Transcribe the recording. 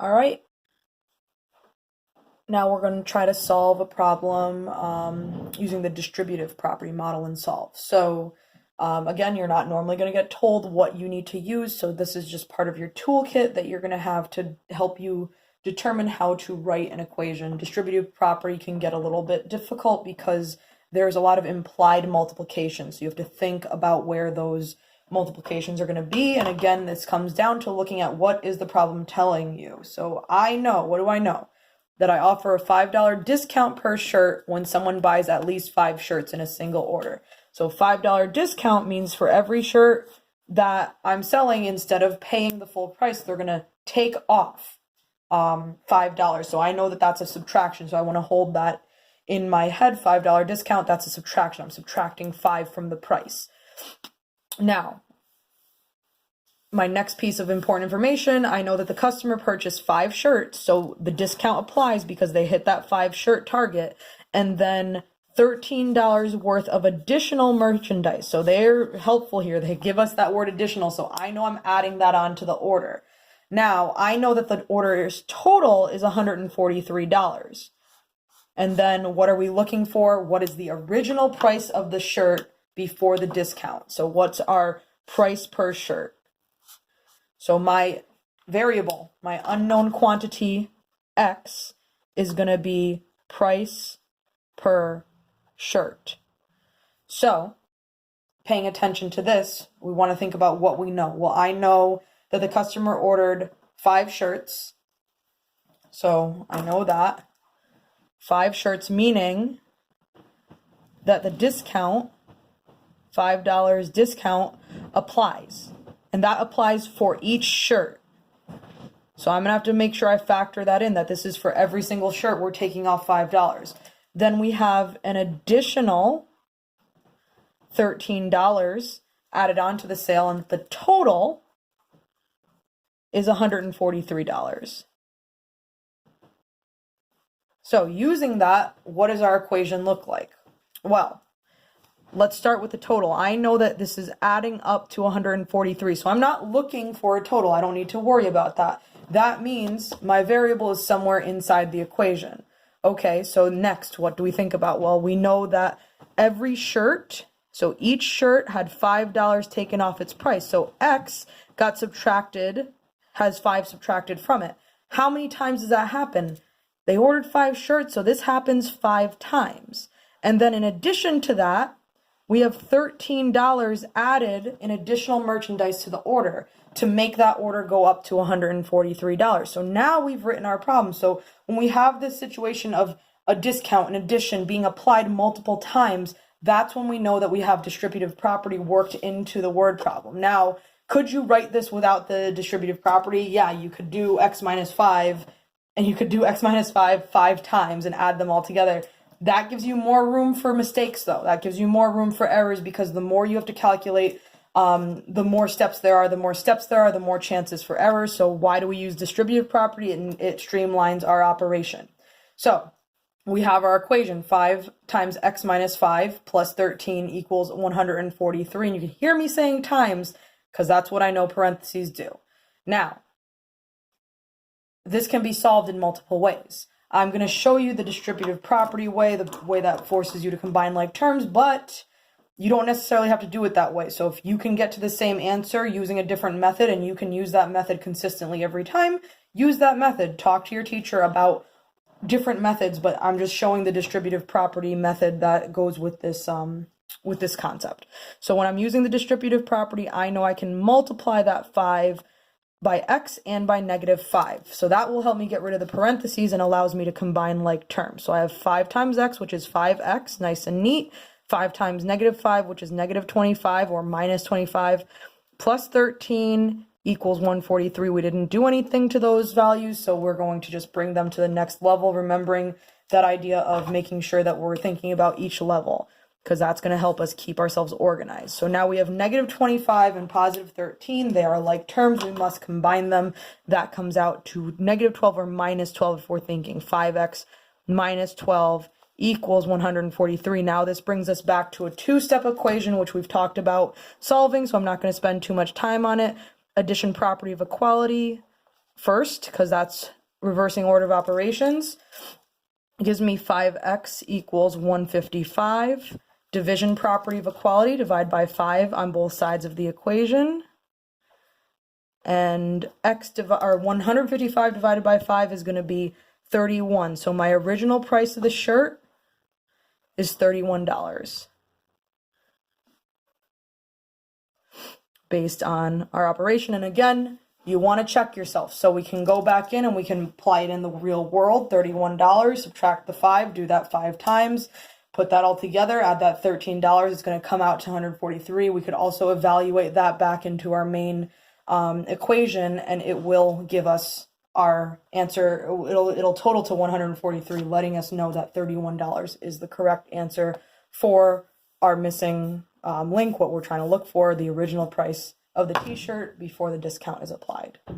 All right. Now we're going to try to solve a problem using the distributive property model and solve. So again, you're not normally going to get told what you need to use. So this is just part of your toolkit that you're going to have to help you determine how to write an equation. Distributive property can get a little bit difficult because there's a lot of implied multiplication. So you have to think about where those multiplications are going to be. And again, this comes down to looking at what is the problem telling you. So I know, what do I know? That I offer a $5 discount per shirt when someone buys at least 5 shirts in a single order. So $5 discount means for every shirt that I'm selling, instead of paying the full price, they're going to take off $5. So I know that that's a subtraction. So I want to hold that in my head. $5 discount, that's a subtraction. I'm subtracting 5 from the price. Now, my next piece of important information, I know that the customer purchased 5 shirts, so the discount applies because they hit that 5 shirt target, and then $13 worth of additional merchandise. So they're helpful here. They give us that word additional, so I know I'm adding that on to the order. Now, I know that the order's total is $143. And then what are we looking for? What is the original price of the shirt before the discount? So what's our price per shirt? So my variable, my unknown quantity, X, is going to be price per shirt. So paying attention to this, we want to think about what we know. Well, I know that the customer ordered 5 shirts. So I know that. 5 shirts, meaning that the discount, $5 discount, applies. And that applies for each shirt. So I'm going to have to make sure I factor that in, that this is for every single shirt we're taking off $5. Then we have an additional $13 added on to the sale, and the total is $143. So using that, what does our equation look like? Well, let's start with the total. I know that this is adding up to 143, so I'm not looking for a total. I don't need to worry about that. That means my variable is somewhere inside the equation. Okay, so next, what do we think about? Well, we know that every shirt, so each shirt had $5 taken off its price. So X got subtracted, has 5 subtracted from it. How many times does that happen? They ordered 5 shirts, so this happens 5 times. And then in addition to that, we have $13 added in additional merchandise to the order to make that order go up to $143. So now we've written our problem. So when we have this situation of a discount in addition being applied multiple times, that's when we know that we have distributive property worked into the word problem. Now, could you write this without the distributive property? Yeah, you could do x minus 5, and you could do x minus 5 times and add them all together. That gives you more room for mistakes, though. That gives you more room for errors, because the more you have to calculate, the more steps there are. The more steps there are, the more chances for errors. So why do we use distributive property? It streamlines our operation. So we have our equation, 5 times x minus 5 plus 13 equals 143. And you can hear me saying times, because that's what I know parentheses do. Now, this can be solved in multiple ways. I'm going to show you the distributive property way, the way that forces you to combine like terms, but you don't necessarily have to do it that way. So if you can get to the same answer using a different method, and you can use that method consistently every time, use that method. Talk to your teacher about different methods, but I'm just showing the distributive property method that goes with this concept. So when I'm using the distributive property, I know I can multiply that 5 by x and by negative 5. So that will help me get rid of the parentheses and allows me to combine like terms. So I have 5 times x, which is 5x, nice and neat. 5 times negative 5, which is negative 25 or minus 25, plus 13 equals 143. We didn't do anything to those values, so we're going to just bring them to the next level, remembering that idea of making sure that we're thinking about each level, because that's going to help us keep ourselves organized. So now we have negative 25 and positive 13. They are like terms. We must combine them. That comes out to negative 12 or minus 12 if we're thinking 5x minus 12 equals 143. Now this brings us back to a 2-step equation, which we've talked about solving, so I'm not going to spend too much time on it. Addition property of equality. first, because that's reversing order of operations. It gives me 5x equals 155. Division property of equality, divide by 5 on both sides of the equation. And 155 divided by 5 is going to be 31. So my original price of the shirt is $31 based on our operation. And again, you want to check yourself. So we can go back in and we can apply it in the real world. $31, subtract the 5, do that 5 times, put that all together, add that $13. It's going to come out to 143. We could also evaluate that back into our main equation, and it will give us our answer. It'll total to 143, letting us know that $31 is the correct answer for our missing link, what we're trying to look for, the original price of the t-shirt before the discount is applied.